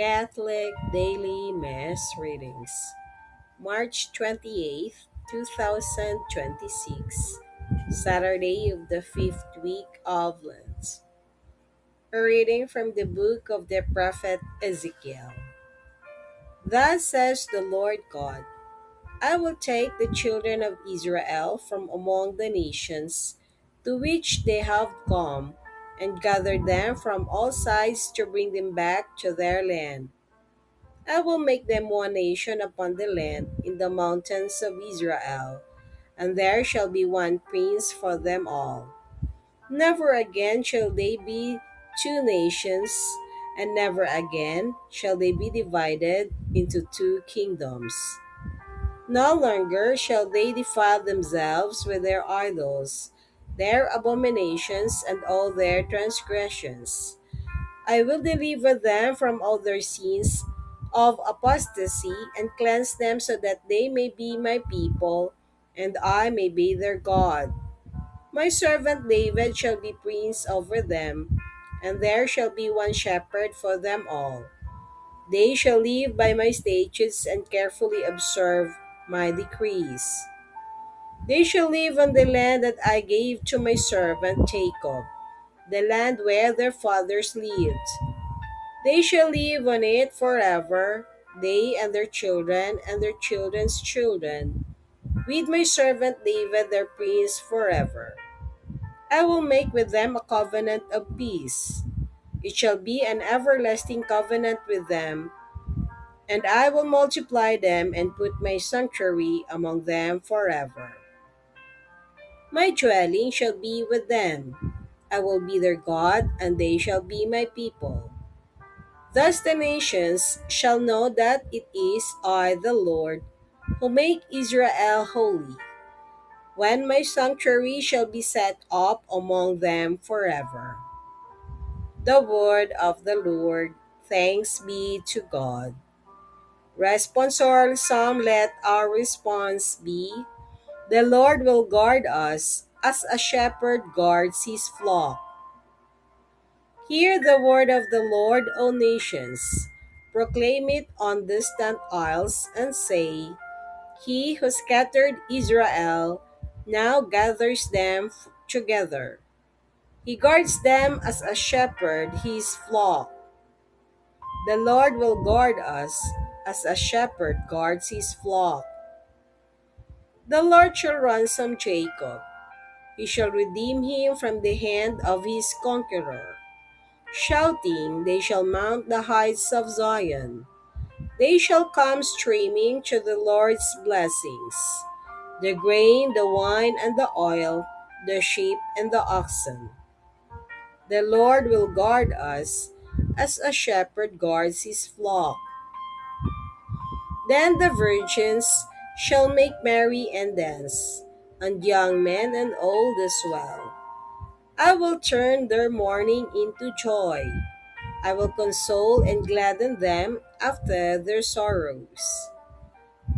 Catholic Daily Mass Readings, March 28th, 2026, Saturday of the fifth week of Lent. A reading from the book of the prophet Ezekiel. Thus says the Lord God, I will take the children of Israel from among the nations to which they have come, and gather them from all sides to bring them back to their land. I will make them one nation upon the land in the mountains of Israel, and there shall be one prince for them all. Never again shall they be two nations, and never again shall they be divided into two kingdoms. No longer shall they defile themselves with their idols, their abominations, and all their transgressions. I will deliver them from all their sins of apostasy and cleanse them so that they may be my people and I may be their God. My servant David shall be prince over them, and there shall be one shepherd for them all. They shall live by my statutes and carefully observe my decrees. They shall live on the land that I gave to my servant Jacob, the land where their fathers lived. They shall live on it forever, they and their children and their children's children, with my servant David their prince forever. I will make with them a covenant of peace. It shall be an everlasting covenant with them, and I will multiply them and put my sanctuary among them forever. My dwelling shall be with them. I will be their God, and they shall be my people. Thus the nations shall know that it is I, the Lord, who make Israel holy, when my sanctuary shall be set up among them forever. The word of the Lord. Thanks be to God. Responsorial Psalm. Let our response be, the Lord will guard us as a shepherd guards his flock. Hear the word of the Lord, O nations. Proclaim it on distant isles, and say, He who scattered Israel now gathers them together. He guards them as a shepherd his flock. The Lord will guard us as a shepherd guards his flock. The Lord shall ransom Jacob. He shall redeem him from the hand of his conqueror. Shouting, they shall mount the heights of Zion. They shall come streaming to the Lord's blessings, the grain, the wine, and the oil, the sheep and the oxen. The Lord will guard us as a shepherd guards his flock. Then the virgins shall make merry and dance, and young men and old as well. I will turn their mourning into joy. I will console and gladden them after their sorrows.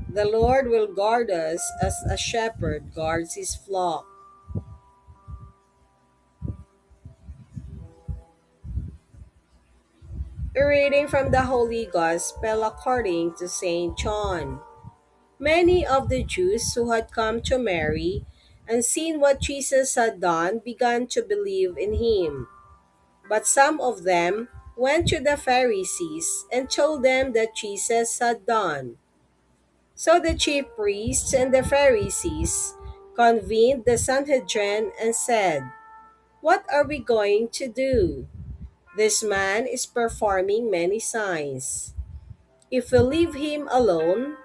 The Lord will guard us as a shepherd guards his flock. A reading from the Holy Gospel according to St. John. Many of the Jews who had come to Mary and seen what Jesus had done began to believe in him. But some of them went to the Pharisees and told them that Jesus had done. So the chief priests and the Pharisees convened the Sanhedrin and said, What are we going to do? This man is performing many signs. If we leave him alone,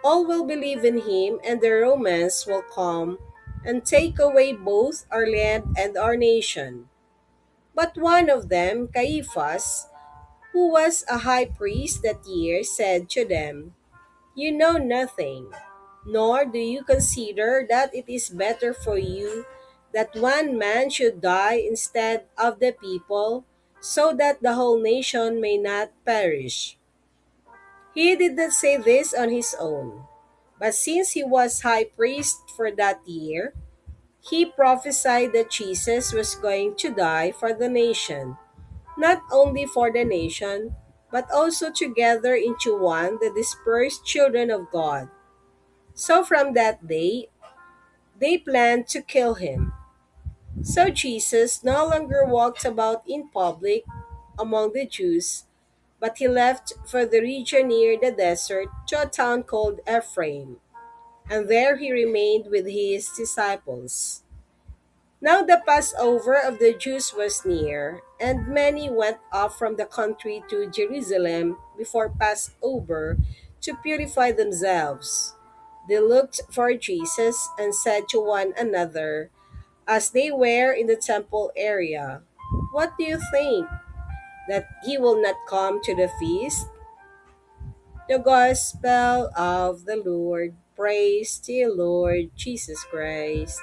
all will believe in him, and the Romans will come and take away both our land and our nation. But one of them, Caiaphas, who was a high priest that year, said to them, You know nothing, nor do you consider that it is better for you that one man should die instead of the people, so that the whole nation may not perish. He did not say this on his own, but since he was high priest for that year, he prophesied that Jesus was going to die for the nation, not only for the nation, but also to gather into one the dispersed children of God. So from that day, they planned to kill him. So Jesus no longer walked about in public among the Jews, but he left for the region near the desert to a town called Ephraim, and there he remained with his disciples. Now the Passover of the Jews was near, and many went up from the country to Jerusalem before Passover to purify themselves. They looked for Jesus and said to one another, as they were in the temple area, "What do you think? That he will not come to the feast?" The Gospel of the Lord. Praise to you, Lord Jesus Christ.